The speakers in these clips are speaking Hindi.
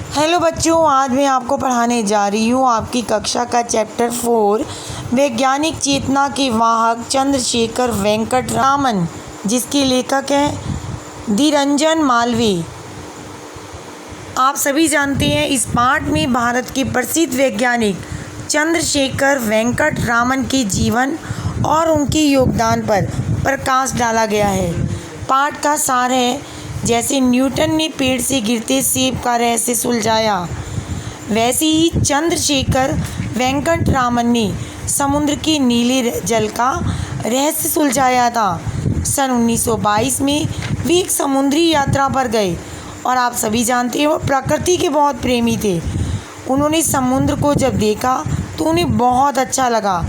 हेलो बच्चों, आज मैं आपको पढ़ाने जा रही हूँ आपकी कक्षा का चैप्टर 4 वैज्ञानिक चेतना के वाहक चंद्रशेखर वेंकट रामन, जिसके लेखक हैं धीरंजन मालवीय। आप सभी जानते हैं इस पाठ में भारत के प्रसिद्ध वैज्ञानिक चंद्रशेखर वेंकट रामन के जीवन और उनके योगदान पर प्रकाश डाला गया है। पाठ का सार है, जैसे न्यूटन ने पेड़ से गिरते सेब का रहस्य सुलझाया, वैसे ही चंद्रशेखर वेंकट रामन ने समुद्र के नीले जल का रहस्य सुलझाया था। सन 1922 में वे एक समुद्री यात्रा पर गए और आप सभी जानते हैं वो प्रकृति के बहुत प्रेमी थे। उन्होंने समुद्र को जब देखा तो उन्हें बहुत अच्छा लगा।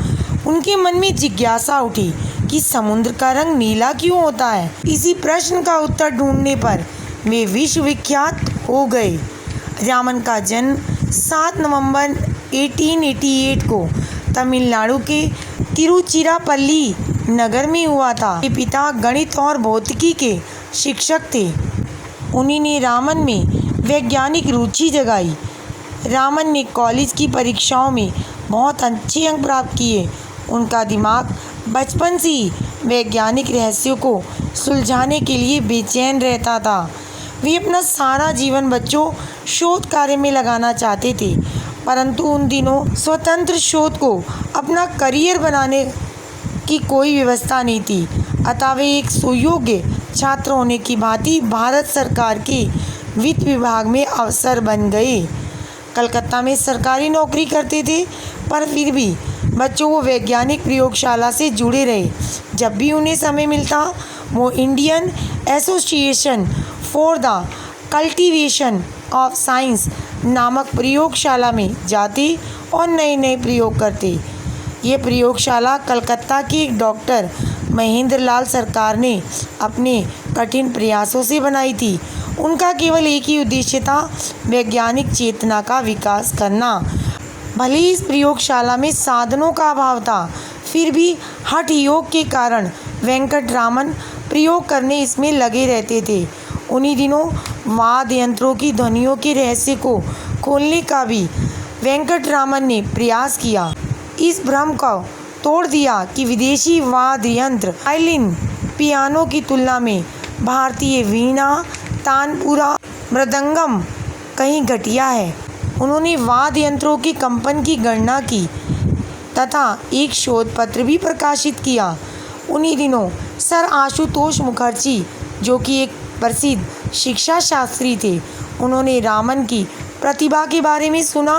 उनके मन में जिज्ञासा उठी कि समुद्र का रंग नीला क्यों होता है। इसी प्रश्न का उत्तर ढूंढने पर वे विश्वविख्यात हो गए। रामन का जन्म 7 नवंबर 1888 को तमिलनाडु के तिरुचिरापल्ली नगर में हुआ था। उनके पिता गणित और भौतिकी के शिक्षक थे। उन्हीं ने रामन में वैज्ञानिक रुचि जगाई। रामन ने कॉलेज की परीक्षाओं में बहुत अच्छे अंक प्राप्त किए। उनका दिमाग बचपन से ही वैज्ञानिक रहस्यों को सुलझाने के लिए बेचैन रहता था। वे अपना सारा जीवन बच्चों शोध कार्य में लगाना चाहते थे, परंतु उन दिनों स्वतंत्र शोध को अपना करियर बनाने की कोई व्यवस्था नहीं थी। अतः वे एक सुयोग्य छात्र होने की भांति भारत सरकार के वित्त विभाग में अफसर बन गए। कलकत्ता में सरकारी नौकरी करते थे, पर फिर भी बच्चों वो वैज्ञानिक प्रयोगशाला से जुड़े रहे। जब भी उन्हें समय मिलता वो Indian association for the cultivation of science नामक प्रयोगशाला में जाते और नए नए प्रयोग करते। ये प्रयोगशाला कलकत्ता के डॉक्टर महेंद्र लाल सरकार ने अपने कठिन प्रयासों से बनाई थी। उनका केवल एक ही उद्देश्य था, वैज्ञानिक चेतना का विकास करना। भले ही इस प्रयोगशाला में साधनों का अभाव था, फिर भी हठ योग के कारण वेंकट रामन प्रयोग करने इसमें लगे रहते थे। उन्हीं दिनों वाद्य यंत्रों की ध्वनियों के रहस्य को खोलने का भी वेंकट रामन ने प्रयास किया। इस भ्रम को तोड़ दिया कि विदेशी वाद्य यंत्र वायलिन, पियानो की तुलना में भारतीय वीणा, तानपुरा, मृदंगम कहीं घटिया है। उन्होंने वाद्य यंत्रों के कंपन की गणना की तथा एक शोध पत्र भी प्रकाशित किया। उन्हीं दिनों सर आशुतोष मुखर्जी, जो कि एक प्रसिद्ध शिक्षा शास्त्री थे, उन्होंने रामन की प्रतिभा के बारे में सुना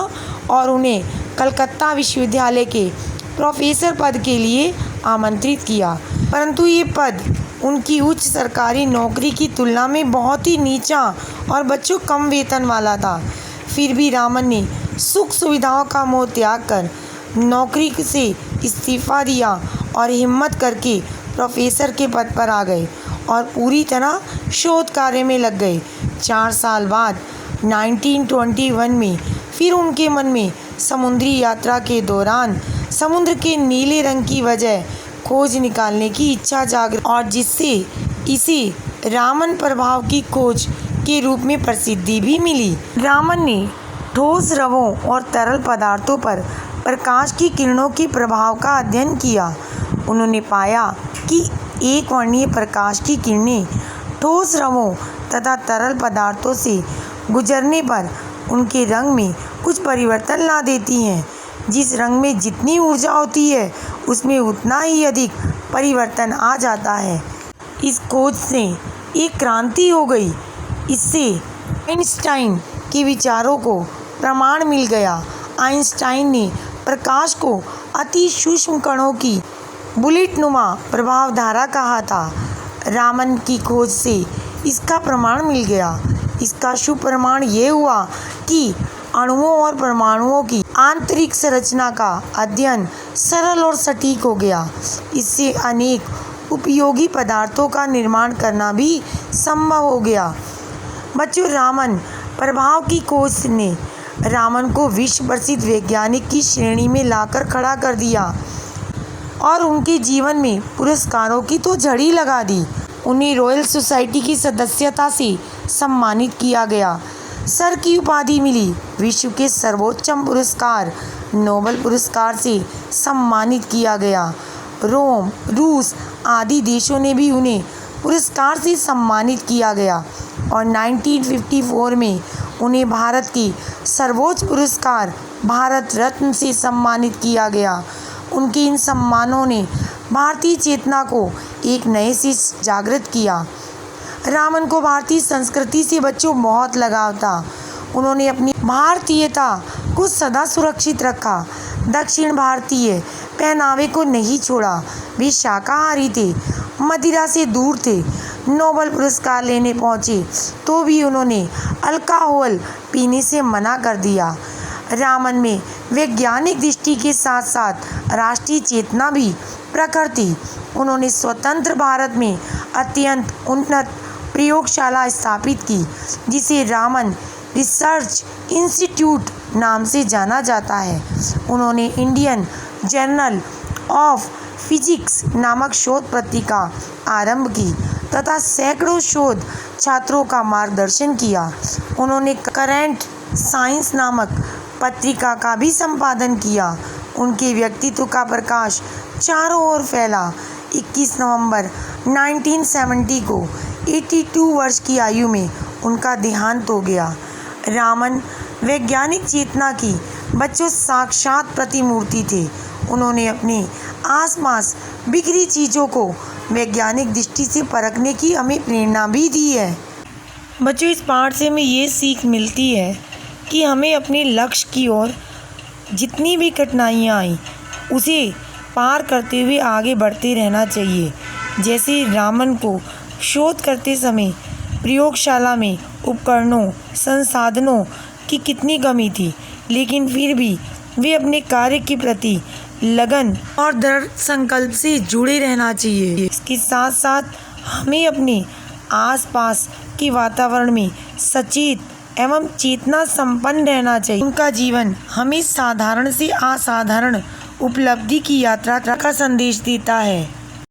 और उन्हें कलकत्ता विश्वविद्यालय के प्रोफेसर पद के लिए आमंत्रित किया, परंतु ये पद उनकी उच्च सरकारी नौकरी की तुलना में बहुत ही नीचा और बच्चों कम वेतन वाला था। फिर भी रामन ने सुख सुविधाओं का मोह त्याग कर नौकरी से इस्तीफा दिया और हिम्मत करके प्रोफेसर के पद पर आ गए और पूरी तरह शोध कार्य में लग गए। 4 साल बाद 1921 में फिर उनके मन में समुद्री यात्रा के दौरान समुद्र के नीले रंग की वजह खोज निकालने की इच्छा जाग और जिससे इसे रामन प्रभाव की खोज के रूप में प्रसिद्धि भी मिली। रामन ने ठोस द्रवों और तरल पदार्थों पर प्रकाश की किरणों के प्रभाव का अध्ययन किया। उन्होंने पाया कि एक वर्णीय प्रकाश की किरणें ठोस द्रवों तथा तरल पदार्थों से गुजरने पर उनके रंग में कुछ परिवर्तन ला देती हैं। जिस रंग में जितनी ऊर्जा होती है उसमें उतना ही अधिक परिवर्तन आ जाता है। इस खोज से एक क्रांति हो गई। इससे आइंस्टाइन के विचारों को प्रमाण मिल गया। आइंस्टाइन ने प्रकाश को अति सूक्ष्म कणों की बुलेटनुमा प्रभाव धारा कहा था। रामन की खोज से इसका प्रमाण मिल गया। इसका शुभ प्रमाण ये हुआ कि अणुओं और परमाणुओं की आंतरिक संरचना का अध्ययन सरल और सटीक हो गया। इससे अनेक उपयोगी पदार्थों का निर्माण करना भी संभव हो गया। बच्चों, रामन प्रभाव की खोज ने रामन को विश्व प्रसिद्ध वैज्ञानिक की श्रेणी में लाकर खड़ा कर दिया और उनके जीवन में पुरस्कारों की तो झड़ी लगा दी। उन्हें रॉयल सोसाइटी की सदस्यता से सम्मानित किया गया। सर की उपाधि मिली। विश्व के सर्वोच्चम पुरस्कार नोबेल पुरस्कार से सम्मानित किया गया। रोम, रूस आदि देशों ने भी उन्हें पुरस्कार से सम्मानित किया गया और 1954 में उन्हें भारत की सर्वोच्च पुरस्कार भारत रत्न से सम्मानित किया गया। उनके इन सम्मानों ने भारतीय चेतना को एक नए से जागृत किया। रामन को भारतीय संस्कृति से बच्चों बहुत लगाव था। उन्होंने अपनी भारतीयता को सदा सुरक्षित रखा। दक्षिण भारतीय पहनावे को नहीं छोड़ा। वे शाकाहारी थे, मदिरा से दूर थे। नोबेल पुरस्कार लेने पहुंचे तो भी उन्होंने अल्कोहल पीने से मना कर दिया। रामन में वैज्ञानिक दृष्टि के साथ साथ राष्ट्रीय चेतना भी प्रखर थी। उन्होंने स्वतंत्र भारत में अत्यंत उन्नत प्रयोगशाला स्थापित की, जिसे रामन रिसर्च इंस्टीट्यूट नाम से जाना जाता है। उन्होंने इंडियन जर्नल ऑफ फिजिक्स नामक शोध पत्रिका आरंभ की तथा सैकड़ों शोध छात्रों का मार्गदर्शन किया। उन्होंने करंट साइंस नामक पत्रिका का भी संपादन किया। उनके व्यक्तित्व का प्रकाश चारों ओर फैला। 21 नवंबर 1970 को 82 वर्ष की आयु में उनका देहांत हो गया। रामन वैज्ञानिक चेतना की बच्चों साक्षात प्रतिमूर्ति थे। उन्होंने अपने आसपास बिखरी चीज़ों को वैज्ञानिक दृष्टि से परखने की हमें प्रेरणा भी दी है। बच्चों, इस पाठ से हमें ये सीख मिलती है कि हमें अपने लक्ष्य की ओर जितनी भी कठिनाइयाँ आईं उसे पार करते हुए आगे बढ़ते रहना चाहिए। जैसे रामन को शोध करते समय प्रयोगशाला में उपकरणों, संसाधनों की कितनी कमी थी, लेकिन फिर भी वे अपने कार्य के प्रति लगन और दृढ़ संकल्प से जुड़े रहना चाहिए। इसके साथ साथ हमें अपने आसपास के वातावरण में सचेत एवं चेतना संपन्न रहना चाहिए। उनका जीवन हमें साधारण से असाधारण उपलब्धि की यात्रा का संदेश देता है।